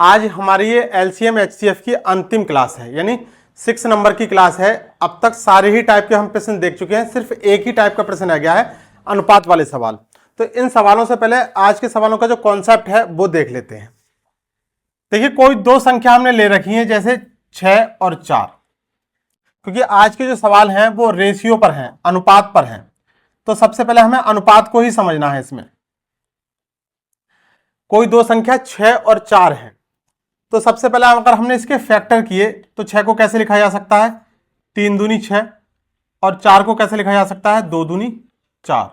आज हमारी ये एलसीएम एचसीएफ की अंतिम क्लास है, यानी 6 नंबर की क्लास है। अब तक सारे ही टाइप के हम प्रश्न देख चुके हैं, सिर्फ एक ही टाइप का प्रश्न रह गया है, अनुपात वाले सवाल। तो इन सवालों से पहले आज के सवालों का जो कॉन्सेप्ट है वो देख लेते हैं। देखिए, कोई दो संख्या हमने ले रखी है, जैसे 6 और 4, क्योंकि आज के जो सवाल हैं वो रेशियो पर हैं, अनुपात पर हैं। तो सबसे पहले हमें अनुपात को ही समझना है। इसमें कोई दो संख्या 6 और 4 है, तो सबसे पहले अगर हमने इसके फैक्टर किए तो 6 को कैसे लिखा जा सकता है, 3 दूनी 6, और 4 को कैसे लिखा जा सकता है, 2 दूनी 4।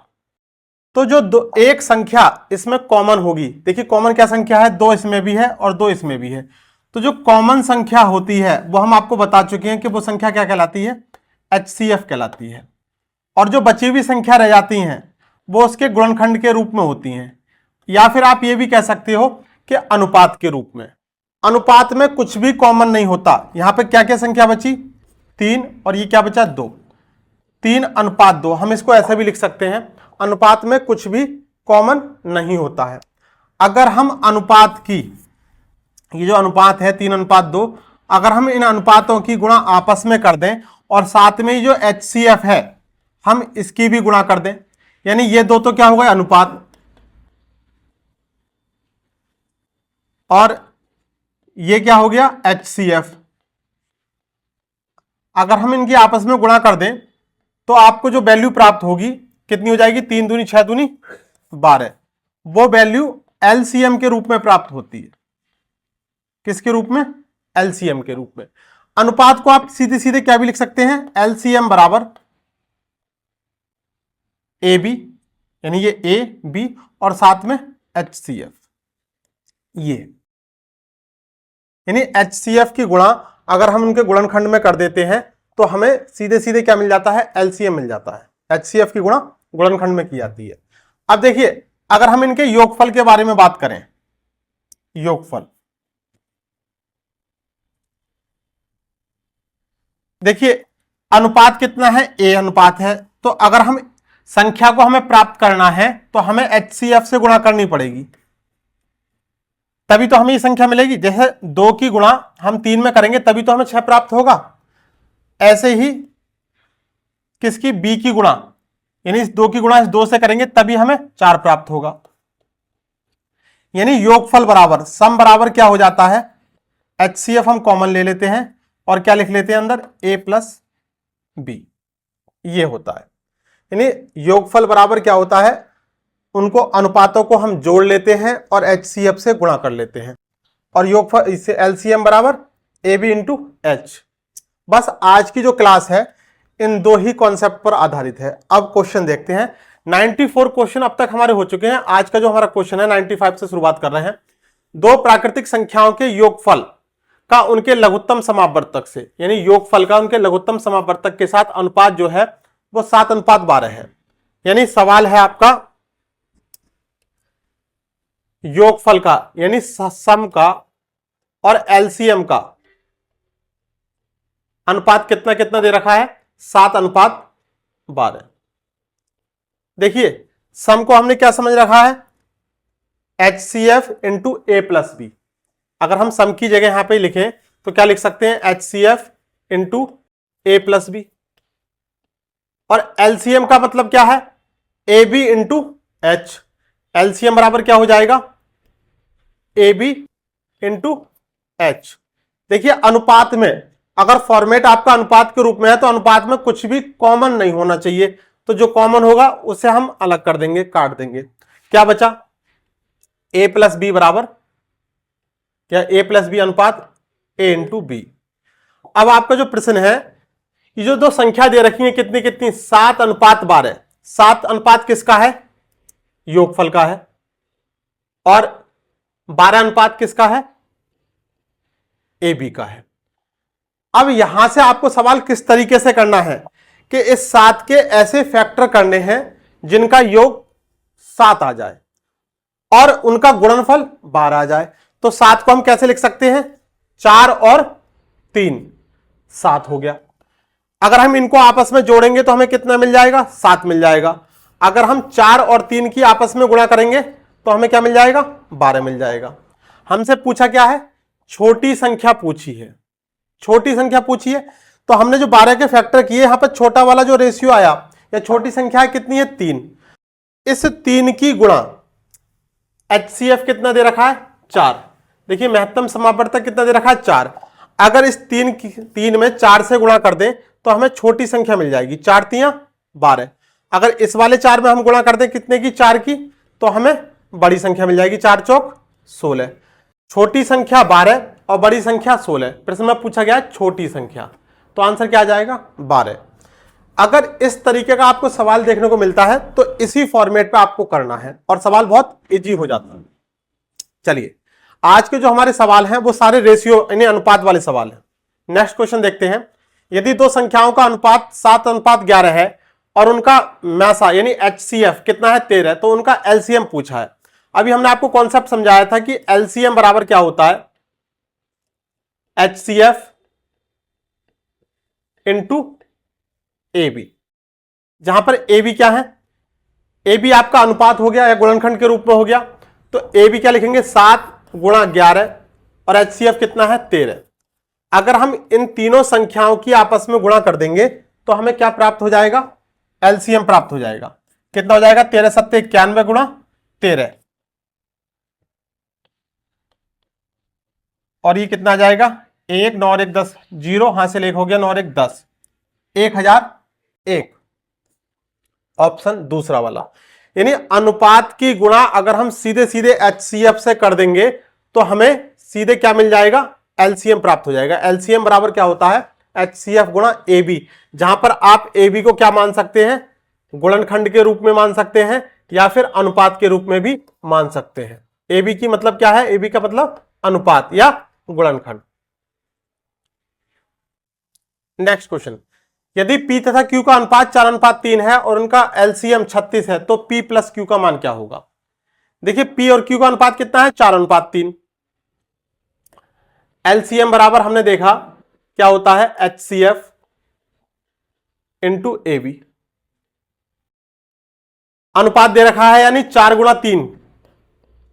तो जो एक संख्या इसमें कॉमन होगी, देखिए कॉमन क्या संख्या है, 2 इसमें भी है और 2 इसमें भी है। तो जो कॉमन संख्या होती है वो हम आपको बता चुके हैं कि वो संख्या क्या कहलाती है, HCF कहलाती है। और जो बची हुई संख्या रह जाती हैं वो उसके गुणनखंड के रूप में होती हैं, या फिर आप ये भी कह सकते हो कि अनुपात के रूप में। अनुपात में कुछ भी कॉमन नहीं होता। यहां पे क्या क्या संख्या बची, 3, और ये क्या बचा, 2। 3 अनुपात 2, हम इसको ऐसे भी लिख सकते हैं, अनुपात में कुछ भी कॉमन नहीं होता है। अगर हम अनुपात की, ये जो अनुपात है 3 अनुपात 2, अगर हम इन अनुपातों की गुणा आपस में कर दें और साथ में जो HCF है हम इसकी भी गुणा कर दें, यानी ये दो तो क्या हो गए, अनुपात, और ये क्या हो गया, HCF। अगर हम इनकी आपस में गुणा कर दें तो आपको जो वैल्यू प्राप्त होगी कितनी हो जाएगी, 3 दूनी 6 दूनी 12। वो वैल्यू LCM के रूप में प्राप्त होती है। किसके रूप में, LCM के रूप में। अनुपात को आप सीधे सीधे क्या भी लिख सकते हैं, LCM बराबर AB, यानी ये AB और साथ में HCF, ये यानी HCF की गुणा अगर हम उनके गुणनखंड में कर देते हैं तो हमें सीधे सीधे क्या मिल जाता है, LCM मिल जाता है। HCF की गुणा गुणनखंड में की जाती है। अब देखिए, अगर हम इनके योगफल के बारे में बात करें, योगफल, देखिए अनुपात कितना है, A अनुपात है। तो अगर हम संख्या को हमें प्राप्त करना है तो हमें HCF से गुणा करनी पड़ेगी, तभी तो हमें ये संख्या मिलेगी। जैसे 2 की गुणा हम 3 में करेंगे तभी तो हमें 6 प्राप्त होगा। ऐसे ही किसकी, B की गुणा, यानी इस 2 की गुणा इस 2 से करेंगे तभी हमें 4 प्राप्त होगा। यानी योगफल बराबर, सम बराबर क्या हो जाता है, HCF हम कॉमन ले लेते हैं और क्या लिख लेते हैं अंदर, A प्लस B, ये होता है। यानी योगफल बराबर क्या होता है, उनको अनुपातों को हम जोड़ लेते हैं और HCF से गुणा कर लेते हैं, और योगफल इससे LCM बराबर AB इंटू H। बस आज की जो क्लास है इन दो ही कॉन्सेप्ट पर आधारित है। अब क्वेश्चन देखते हैं। 94 क्वेश्चन अब तक हमारे हो चुके हैं। आज का जो हमारा क्वेश्चन है 95 से शुरुआत कर रहे हैं। दो प्राकृतिक संख्याओं के योगफल का उनके लघुत्तम समापवर्तक से, यानी योगफल का उनके लघुत्तम समापवर्तक के साथ अनुपात जो है वो 7 अनुपात 12 है। यानी सवाल है आपका योगफल का, यानी सम का और LCM का अनुपात कितना कितना दे रखा है, 7 अनुपात 12। देखिए सम को हमने क्या समझ रखा है, HCF into A plus B। अगर हम सम की जगह यहां पे लिखें तो क्या लिख सकते हैं, HCF into A plus B। और LCM का मतलब क्या है, AB इंटू H। LCM बराबर क्या हो जाएगा, AB इंटू H। देखिए अनुपात में अगर फॉर्मेट आपका अनुपात के रूप में है तो अनुपात में कुछ भी कॉमन नहीं होना चाहिए, तो जो कॉमन होगा उसे हम अलग कर देंगे, काट देंगे। क्या बचा, A प्लस B बराबर क्या, A प्लस B अनुपात A इंटू B। अब आपका जो प्रश्न है, ये जो दो संख्या दे रखी है कितनी कितनी, 7 अनुपात 12। 7 अनुपात किसका है, योगफल का है, और 12 अनुपात किसका है, AB का है। अब यहां से आपको सवाल किस तरीके से करना है कि इस 7 के ऐसे फैक्टर करने हैं जिनका योग 7 आ जाए और उनका गुणनफल 12 आ जाए। तो 7 को हम कैसे लिख सकते हैं, 4 और 3, 7 हो गया। अगर हम इनको आपस में जोड़ेंगे तो हमें कितना मिल जाएगा, 7 मिल जाएगा। अगर हम 4 और 3 की आपस में गुणा करेंगे तो हमें क्या मिल जाएगा, 12 मिल जाएगा। हमसे पूछा क्या है छोटी संख्या पूछी है, छोटी संख्या पूछी है, तो हमने जो 12 के फैक्टर किए, यहां पर छोटा वाला जो रेशियो आया या छोटी संख्या कितनी है 3, इस 3 की गुणा HCF कितना दे रखा है 4। देखिए महत्तम समापवर्तक कितना दे रखा है 4। अगर इस 3 में 4 से गुणा कर दें तो हमें छोटी संख्या मिल जाएगी, 4 तियां 12। अगर इस वाले 4 में हम गुणा कर दें कितने की 4 की, तो हमें बड़ी संख्या मिल जाएगी, 4 चौक 16। छोटी संख्या 12 और बड़ी संख्या 16। प्रश्न में पूछा गया है छोटी संख्या, तो आंसर क्या आ जाएगा 12। अगर इस तरीके का आपको सवाल देखने को मिलता है तो इसी फॉर्मेट पे आपको करना है और सवाल बहुत इजी हो जाता है। चलिए आज के जो हमारे सवाल हैं वो सारे रेशियो यानी अनुपात वाले सवाल हैं। नेक्स्ट क्वेश्चन देखते हैं। यदि दो संख्याओं का अनुपात 7:11 है और उनका मैसा यानी HCF कितना है 13, तो उनका LCM पूछा है। अभी हमने आपको कॉन्सेप्ट समझाया था कि LCM बराबर क्या होता है, HCF इंटू AB, जहां पर AB क्या है, AB आपका अनुपात हो गया या गुणनखंड के रूप में हो गया, तो AB क्या लिखेंगे 7 गुणा 11 और HCF कितना है 13। अगर हम इन तीनों संख्याओं की आपस में गुणा कर देंगे तो हमें क्या प्राप्त हो जाएगा, LCM प्राप्त हो जाएगा। कितना हो जाएगा 13 सत्ते 91 गुणा 13, और ये कितना आ जाएगा 1 9 और 1 10, 0 हासिल 1 हो गया, 9 और 1 10, 1001। ऑप्शन दूसरा वाला, यानी अनुपात की गुणा अगर हम सीधे सीधे HCF से कर देंगे तो हमें सीधे क्या मिल जाएगा, LCM प्राप्त हो जाएगा। LCM बराबर क्या होता है HCF गुणा AB, जहां पर आप AB को क्या मान सकते हैं, गुणनखंड के रूप में मान सकते हैं या फिर अनुपात के रूप में भी मान सकते हैं। AB की मतलब क्या है, AB का मतलब अनुपात या गुणनखंड। नेक्स्ट क्वेश्चन, यदि P तथा Q का अनुपात 4:3 है और उनका LCM 36 है तो P प्लस Q का मान क्या होगा। देखिए P और Q का अनुपात कितना है 4:3। LCM बराबर हमने देखा क्या होता है HCF इंटू AB। अनुपात दे रखा है यानी 4 गुणा 3,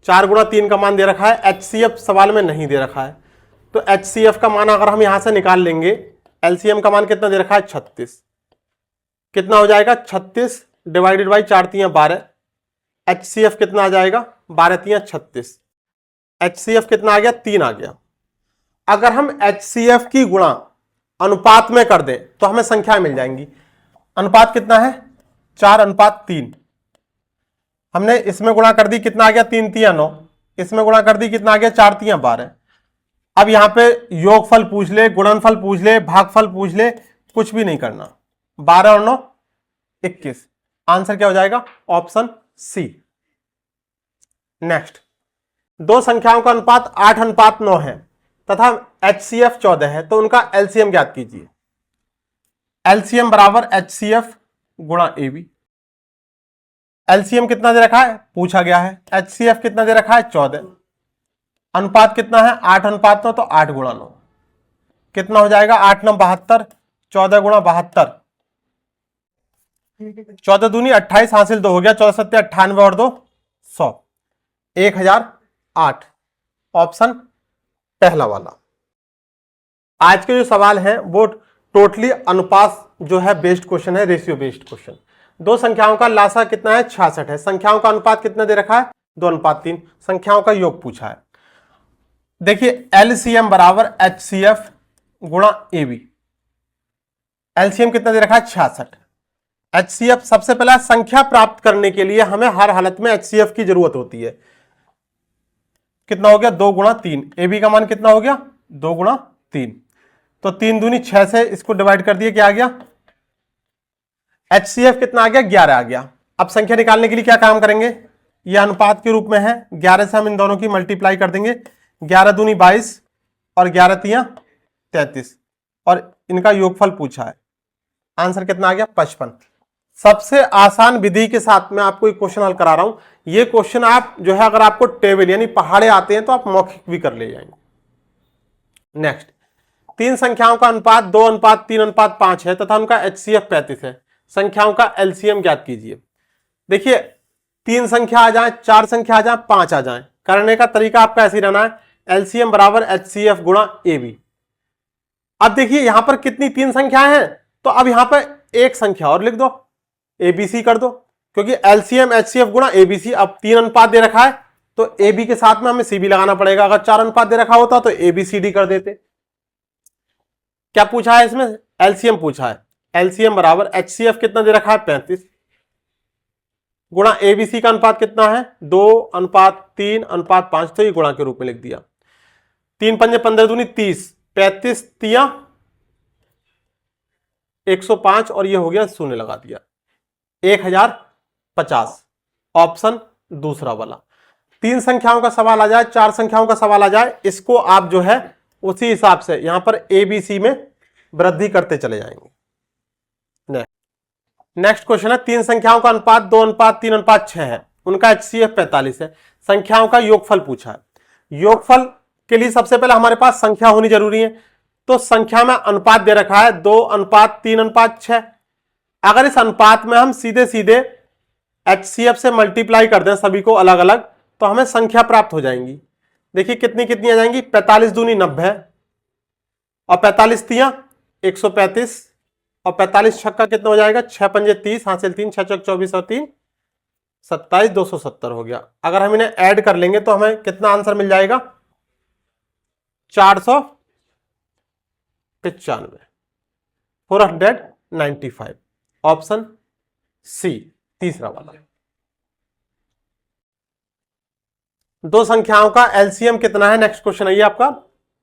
4 गुणा 3 का मान दे रखा है, HCF सवाल में नहीं दे रखा है, तो HCF का मान अगर हम यहां से निकाल लेंगे, LCM का मान कितना दे रखा है 36, कितना हो जाएगा 36 डिवाइडेड बाई 4 तियां 12, HCF कितना आ जाएगा 12 तियां 36, HCF कितना आ गया 3 आ गया। अगर हम HCF की गुणा अनुपात में कर दें तो हमें संख्या मिल जाएंगी। अनुपात कितना है 4:3, हमने इसमें गुणा कर दी, कितना आ गया 3 तियां 9, इसमें गुणा कर दी, कितना आ गया 4 तियां 12। अब यहां पे योगफल पूछ ले, गुणनफल पूछ ले, भागफल पूछ ले, कुछ भी नहीं करना, 12 और 9 21। आंसर क्या हो जाएगा ऑप्शन सी। नेक्स्ट, दो संख्याओं का अनुपात 8:9 है तथा HCF 14 है, तो उनका LCM ज्ञात कीजिए। LCM बराबर HCF गुणा AB। LCM कितना दे रखा है पूछा गया है, HCF कितना दे रखा है 14, अनुपात कितना है 8:9, तो 8 गुणा 9 कितना हो जाएगा 8 9 72, 14 गुणा 72, 14 दूनी 28 हासिल 2 हो गया, 14 सत्ते 98 और 2 100, 1008। ऑप्शन पहला वाला। आज के जो सवाल हैं वो टोटली अनुपात जो है बेस्ड क्वेश्चन है, रेशियो बेस्ड क्वेश्चन। दो संख्याओं का लासा कितना है 66 है, संख्याओं का अनुपात कितना दे रखा है 2:3, संख्याओं का योग पूछा है। देखिए LCM बराबर HCF गुणा AB। LCM कितना दे रखा है 66, HCF सबसे पहला संख्या प्राप्त करने के लिए हमें हर हालत में HCF की जरूरत होती है। कितना हो गया 2 गुणा 3, AB का मान कितना हो गया 2 गुणा 3, तो 3 दूनी 6 से इसको डिवाइड कर दिए, क्या आ गया HCF कितना आ गया 11 आ गया। अब संख्या निकालने के लिए क्या काम करेंगे, यह अनुपात के रूप में है, 11 से हम इन दोनों की मल्टीप्लाई कर देंगे, 11 दूनी 22 और 11 तियां 33, और इनका योगफल पूछा है। आंसर कितना आ गया 55। सबसे आसान विधि के साथ मैं आपको एक क्वेश्चन हल करा रहा हूं। ये क्वेश्चन आप जो है अगर आपको टेबल यानी पहाड़े आते हैं तो आप मौखिक भी कर ले जाएंगे। नेक्स्ट, तीन संख्याओं का अनुपात 2:3:5 है तथा उनका HCF 35 है, संख्याओं का LCM ज्ञात कीजिए। देखिए 3 संख्या आ जाए, 4 संख्या आ जाए, 5 आ जाए, करने का तरीका आपका ऐसे ही रहना है, एलसीएम बराबर HCF गुणा AB। अब देखिए यहां पर कितनी 3 संख्याएं हैं, तो अब यहां पर एक संख्या और लिख दो, ABC कर दो, क्योंकि एलसीएम HCF गुणा ABC। अब 3 अनुपात दे रखा है तो AB के साथ में हमें CB लगाना पड़ेगा। अगर 4 अनुपात दे रखा होता तो ABCD कर देते। क्या पूछा है इसमें? एलसीएम पूछा है। एलसीएम बराबर HCF कितना दे रखा है 35 गुणा ABC का अनुपात कितना है 2:3:5, तो ये गुणा के रूप में लिख दिया। 3 पंजे 15 दूनी 30, 35 तिया 105 और ये हो गया शून्य लगा दिया 1050। ऑप्शन दूसरा वाला। 3 संख्याओं का सवाल आ जाए, 4 संख्याओं का सवाल आ जाए, इसको आप जो है उसी हिसाब से यहां पर ABC में वृद्धि करते चले जाएंगे। नेक्स्ट क्वेश्चन है 3 संख्याओं का अनुपात 2:3:6 है, उनका HCF 45 है। संख्याओं का योगफल पूछा है। योगफल के लिए सबसे पहले हमारे पास संख्या होनी जरूरी है, तो संख्या में अनुपात दे रखा है 2:3:6। अगर इस अनुपात में हम सीधे सीधे HCF से मल्टीप्लाई कर दें सभी को अलग अलग, तो हमें संख्या प्राप्त हो जाएंगी। देखिए कितनी कितनी आ जाएंगी, 45 दूनी 90 और 45 तिया 135 और 45 छक्का कितना हो जाएगा 6 पंजे 30, हासिल 3, 6 चौक 24 और 3 27, 270 हो गया। अगर हम इन्हें ऐड कर लेंगे तो हमें कितना आंसर मिल जाएगा 495, 495। ऑप्शन सी तीसरा वाला। 2 संख्याओं का एलसीएम कितना है? नेक्स्ट क्वेश्चन है ये आपका।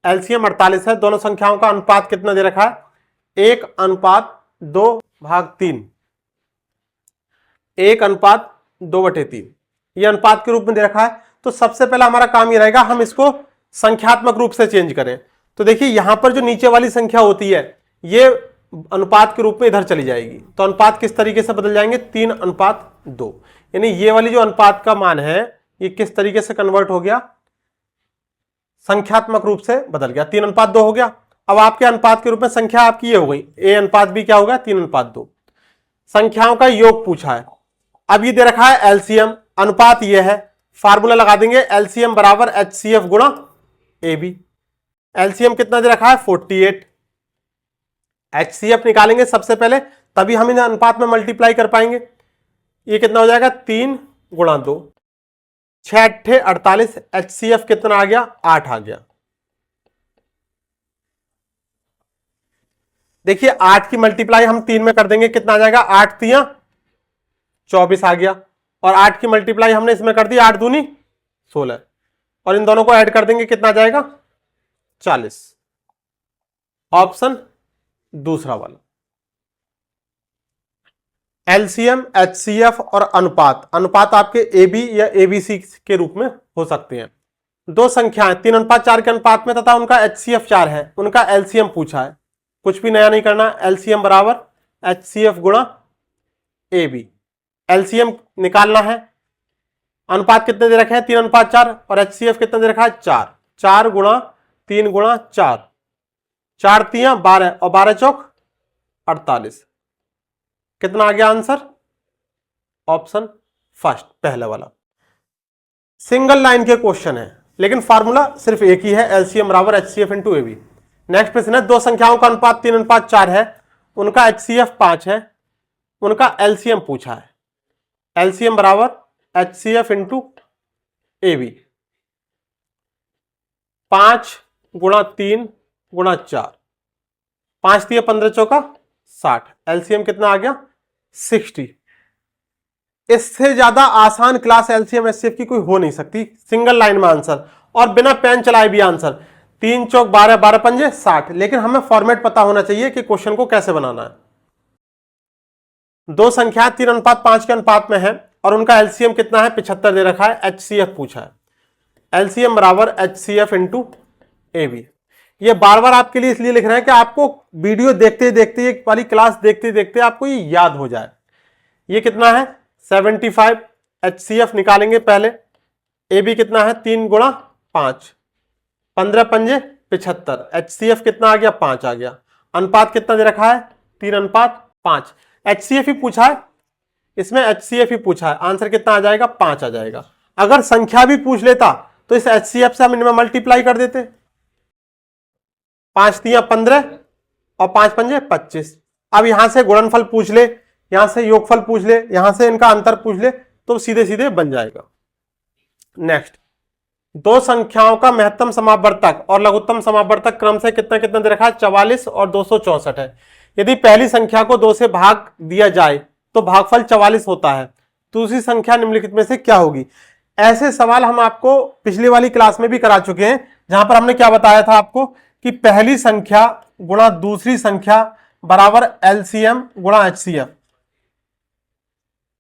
एलसीएम 48 है। दोनों संख्याओं का अनुपात कितना दे रखा है 1:2/3, 1:2/3 ये अनुपात के रूप में दे रखा है। तो सबसे पहला हमारा काम ये रहेगा हम इसको संख्यात्मक रूप से चेंज करें। तो देखिए यहां पर जो नीचे वाली संख्या होती है ये अनुपात के रूप में इधर चली जाएगी, तो अनुपात किस तरीके से बदल जाएंगे 3:2, यानी ये वाली जो अनुपात का मान है ये किस तरीके से कन्वर्ट हो गया, संख्यात्मक रूप से बदल गया, 3:2 हो गया। अब आपके अनुपात के रूप में संख्या आपकी ये हो गई, ए अनुपात भी क्या होगा 3:2। संख्याओं का योग पूछा है। अब ये दे रखा है एलसीएम, अनुपात ये है, फार्मूला लगा देंगे एलसीएम बराबर HCF गुणा AB। एलसीएम कितना दे रखा है 48। HCF निकालेंगे सबसे पहले, तभी हम इन्हें अनुपात में मल्टीप्लाई कर पाएंगे। ये कितना हो जाएगा 3 गुणा 2, 6 8 48। HCF कितना आ गया 8 आ गया। देखिए 8 की मल्टीप्लाई हम 3 में कर देंगे, कितना आ जाएगा 8 तिया 24 आ गया, और 8 की मल्टीप्लाई हमने इसमें कर दी 8 दूनी 16, और इन दोनों को ऐड कर देंगे कितना आ जाएगा 40। ऑप्शन दूसरा वाला। एलसीएम HCF और अनुपात, अनुपात आपके AB या ABC के रूप में हो सकते हैं। 2 संख्याएं 3:4 के अनुपात में तथा उनका HCF 4 है, उनका एलसीएम पूछा है। कुछ भी नया नहीं करना, एलसीएम बराबर HCF गुणा AB। एलसीएम निकालना है। अनुपात कितने दे रखे हैं 3:4 और HCF कितना दे रखा है 4, 4 गुणा 3 गुणा 4, 4 तिया 12 और 12 चौक 48। कितना आ गया आंसर? ऑप्शन फर्स्ट पहले वाला। सिंगल लाइन के क्वेश्चन है लेकिन फार्मूला सिर्फ एक ही है, एलसीएम बराबर HCF इंटू AB। नेक्स्ट प्रश्न है 2 संख्याओं का अनुपात 3:4 है, उनका HCF 5 है, उनका एलसीएम पूछा है। एलसीएम बराबर HCF इंटू AB। 5 गुणा 3 गुणा 4, 5 3 15 चौका 60। एलसीएम कितना आ गया 60। इससे ज्यादा आसान क्लास एलसीएम HCF की कोई हो नहीं सकती। सिंगल लाइन में आंसर और बिना पेन चलाए भी आंसर। 3 चौक 12, 12 पंजे 60। लेकिन हमें फॉर्मेट पता होना चाहिए कि क्वेश्चन को कैसे बनाना है। 2 संख्या 3:5 के अनुपात में है और उनका एलसीएम कितना है 75 दे रखा है, HCF पूछा है। एलसीएम बराबर HCF इंटू AB। ये बार बार आपके लिए इसलिए लिख रहे हैं कि आपको वीडियो देखते देखते एक वाली क्लास देखते देखते आपको ये याद हो जाए। ये कितना है 75। HCF निकालेंगे पहले। AB कितना है 3 गुणा 5, 15 पंजे 75। HCF कितना आ गया 5 आ गया। अनुपात कितना दे रखा है 3:5। HCF ही पूछा है, इसमें HCF ही पूछा है, आंसर कितना आ जाएगा 5 आ जाएगा। अगर संख्या भी पूछ लेता तो इस HCF से हम इनमें मल्टीप्लाई कर देते, 5 तियां 15 और 5 पंजे 25। अब यहां से गुणनफल पूछ ले, यहां से योगफल पूछ ले, यहां से इनका अंतर पूछ ले, तो सीधे सीधे बन जाएगा। नेक्स्ट, दो संख्याओं का महत्तम समापवर्तक और लघुत्तम समापवर्तक क्रम से कितना कितना दे रखा है, 44 और 264 है। यदि पहली संख्या को 2 से भाग दिया जाए तो भागफल 44 होता है, दूसरी संख्या निम्नलिखित में से क्या होगी। ऐसे सवाल हम आपको पिछली वाली क्लास में भी करा चुके हैं, जहां पर हमने क्या बताया था आपको कि पहली संख्या गुणा दूसरी संख्या बराबर LCM गुणा HCF।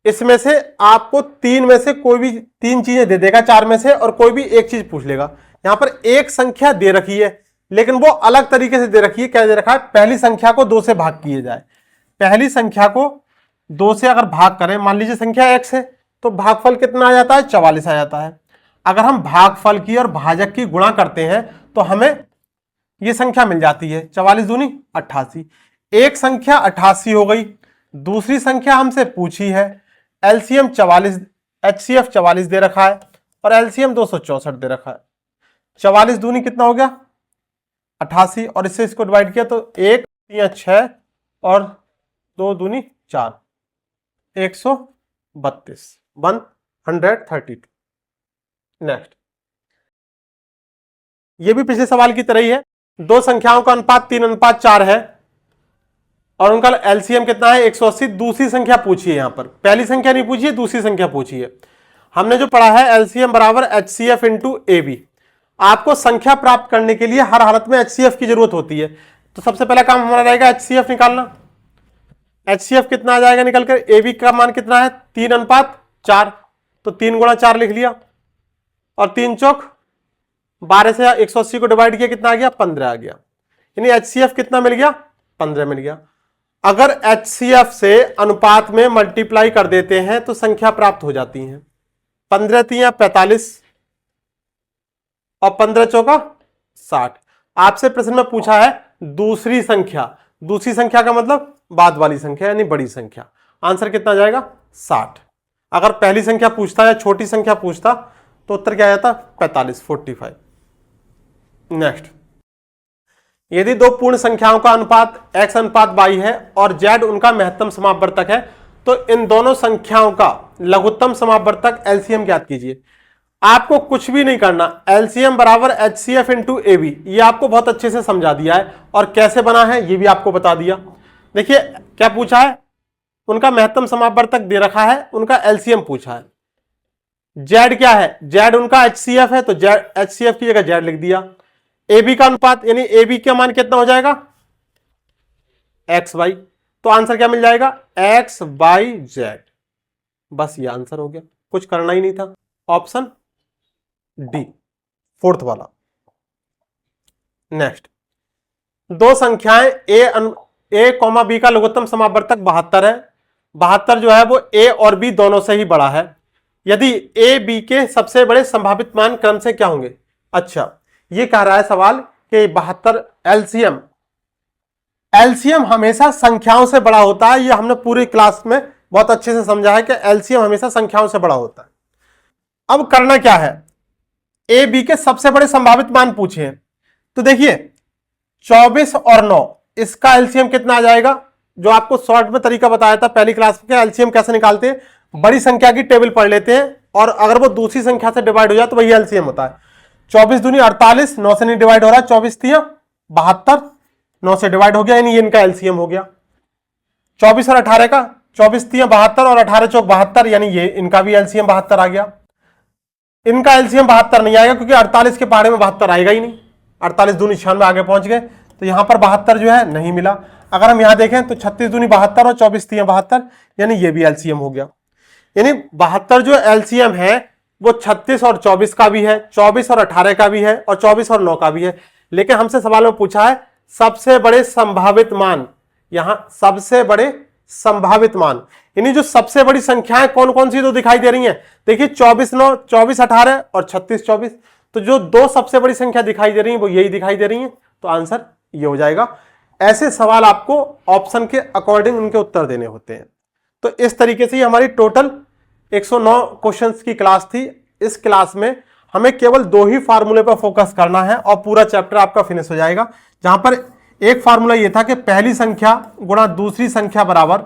इसमें से आपको तीन में से कोई भी तीन चीजें दे देगा, चार में से, और कोई भी एक चीज पूछ लेगा। यहां पर एक संख्या दे रखी है, लेकिन वो अलग तरीके से दे रखी है। क्या दे रखा है, पहली संख्या को 2 से भाग किए जाए। पहली संख्या को 2 से अगर भाग करें, मान लीजिए संख्या x है, तो भागफल कितना आ जाता है, 44 आ जाता है। अगर हम भागफल की और भाजक की गुणा करते हैं तो हमें ये संख्या मिल जाती है, 44 दूनी 88। एक संख्या 88 हो गई, दूसरी संख्या हमसे पूछी है LCM 44, HCF 44 दे रखा है और LCM 264 दे रखा है। 44 दूनी कितना हो गया, 88, और इससे इसको डिवाइड किया तो 1 3 6 और 2 दूनी 4, 132, 132। नेक्स्ट, ये भी पिछले सवाल की तरह ही है। दो संख्याओं का अनुपात 3:4 है और उनका LCM कितना है, 180। दूसरी संख्या पूछी है, यहां पर पहली संख्या नहीं पूछी है, दूसरी संख्या पूछी है। हमने जो पढ़ा है LCM बराबर HCF इंटू AB। आपको संख्या प्राप्त करने के लिए हर हालत में HCF की जरूरत होती है, तो सबसे पहला काम हमारा रहेगा HCF निकालना। HCF कितना आ जाएगा निकलकर, AB का मान कितना है 3:4, तो 3 गुणा 4 लिख लिया, और 3 चौक 12 से 180 को डिवाइड किया, कितना आ गया, 15 आ गया। यानी HCF कितना मिल गया, 15 मिल गया। अगर HCF से अनुपात में मल्टीप्लाई कर देते हैं तो संख्या प्राप्त हो जाती है। 15 तियां 45 और 15 चौका 60। आपसे प्रश्न में पूछा है दूसरी संख्या, दूसरी संख्या का मतलब बाद वाली संख्या यानी बड़ी संख्या। आंसर कितना जाएगा, 60। अगर पहली संख्या पूछता या छोटी संख्या पूछता तो उत्तर क्या आ जाता, 45, 45। नेक्स्ट, यदि दो पूर्ण संख्याओं का अनुपात x अनुपात y है और z उनका महत्तम समापवर्तक है, तो इन दोनों संख्याओं का लघुत्तम समापवर्तक LCM ज्ञात कीजिए। आपको कुछ भी नहीं करना, LCM बराबर HCF इंटू AB, ये आपको बहुत अच्छे से समझा दिया है, और कैसे बना है ये भी आपको बता दिया। देखिए क्या पूछा है, उनका महत्तम समापवर्तक दे रखा है, उनका LCM पूछा है। Z क्या है, Z उनका HCF है, तो HCF की जगह Z लिख दिया। AB का अनुपात यानी AB का मान कितना हो जाएगा, XY, तो आंसर क्या मिल जाएगा, XYZ। बस ये आंसर हो गया, कुछ करना ही नहीं था। ऑप्शन डी, फोर्थ वाला। नेक्स्ट, दो संख्याएं A, B का लघुत्तम समापवर्तक 72 है। 72 जो है वो A और B दोनों से ही बड़ा है। यदि A, B के सबसे बड़े संभावित मान क्रम से क्या होंगे। अच्छा, ये कह रहा है सवाल कि 72 LCM हमेशा संख्याओं से बड़ा होता है। ये हमने पूरी क्लास में बहुत अच्छे से समझा है कि LCM हमेशा संख्याओं से बड़ा होता है। अब करना क्या है, A, B के सबसे बड़े संभावित मान पूछे हैं, तो देखिए 24 और 9, इसका LCM कितना आ जाएगा, जो आपको शॉर्ट में तरीका बताया था पहली क्लास में, LCM कैसे निकालते हैं, बड़ी संख्या की टेबल पढ़ लेते हैं और अगर वो दूसरी संख्या से डिवाइड हो जाए तो वही LCM होता है। 24 दूनी 48, 9 से नहीं डिवाइड हो रहा, 24 तियां 72, 9 से डिवाइड हो गया, यानी ये इनका LCM हो गया। 24 और 18 का, 24 तियां 72 और 18 चौक 72, यानी ये इनका भी LCM 72 आ गया। इनका LCM 72 नहीं आएगा क्योंकि 48 के पहाड़े में 72 आएगा ही नहीं। 48 दूनी 96 आगे पहुंच गए, तो यहां पर 72 जो है नहीं मिला। अगर हम यहां देखें तो 36 दूनी 72 और 24 तियां 72, यानी ये भी LCM हो गया। यानी 72 जो LCM है वो 36 और 24 का भी है, 24 और 18 का भी है, और 24 और 9 का भी है। लेकिन हमसे सवाल में पूछा है सबसे बड़े संभावित मान, यहां सबसे बड़े संभावित मान, यानी जो सबसे बड़ी संख्याएं कौन कौन सी तो दिखाई दे रही हैं। देखिए 24 9, 24 18 और 36 24, तो जो दो सबसे बड़ी संख्या दिखाई दे रही है वो यही दिखाई दे रही है, तो आंसर ये हो जाएगा। ऐसे सवाल आपको ऑप्शन के अकॉर्डिंग उनके उत्तर देने होते हैं। तो इस तरीके से हमारी टोटल 109 क्वेश्चंस की क्लास थी। इस क्लास में हमें केवल 2 ही फार्मूले पर फोकस करना है और पूरा चैप्टर आपका फिनिश हो जाएगा। जहां पर एक फार्मूला यह था कि पहली संख्या गुणा दूसरी संख्या बराबर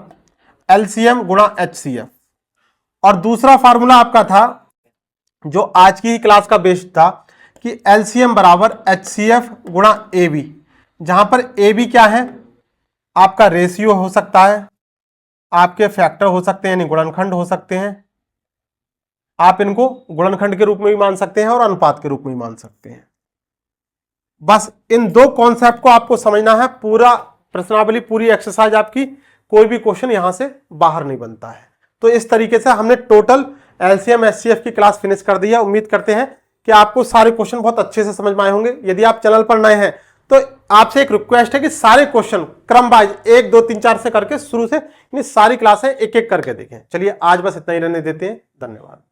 एलसीएम गुणा एचसीएफ, और दूसरा फार्मूला आपका था जो आज की क्लास का बेस था कि एलसीएम बराबर एचसीएफ गुणा एबी, जहां पर एबी क्या है, आपका रेशियो हो सकता है, आपके फैक्टर हो सकते हैं यानी गुणनखंड हो सकते हैं, आप इनको गुणनखंड के रूप में भी मान सकते हैं और अनुपात के रूप में भी मान सकते हैं। बस इन 2 कॉन्सेप्ट को आपको समझना है। पूरा प्रश्नावली, पूरी एक्सरसाइज आपकी, कोई भी क्वेश्चन यहां से बाहर नहीं बनता है। तो इस तरीके से हमने टोटल एलसीएम एचसीएफ की क्लास फिनिश कर दी है। उम्मीद करते हैं कि आपको सारे क्वेश्चन बहुत अच्छे से समझ में आए होंगे। यदि आप चैनल पर नए हैं तो आपसे एक रिक्वेस्ट है कि सारे क्वेश्चन क्रम वाइज 1 2 3 4 से करके शुरू से सारी क्लासें एक एक करके देखें। चलिए आज बस इतना ही रहने देते हैं। धन्यवाद।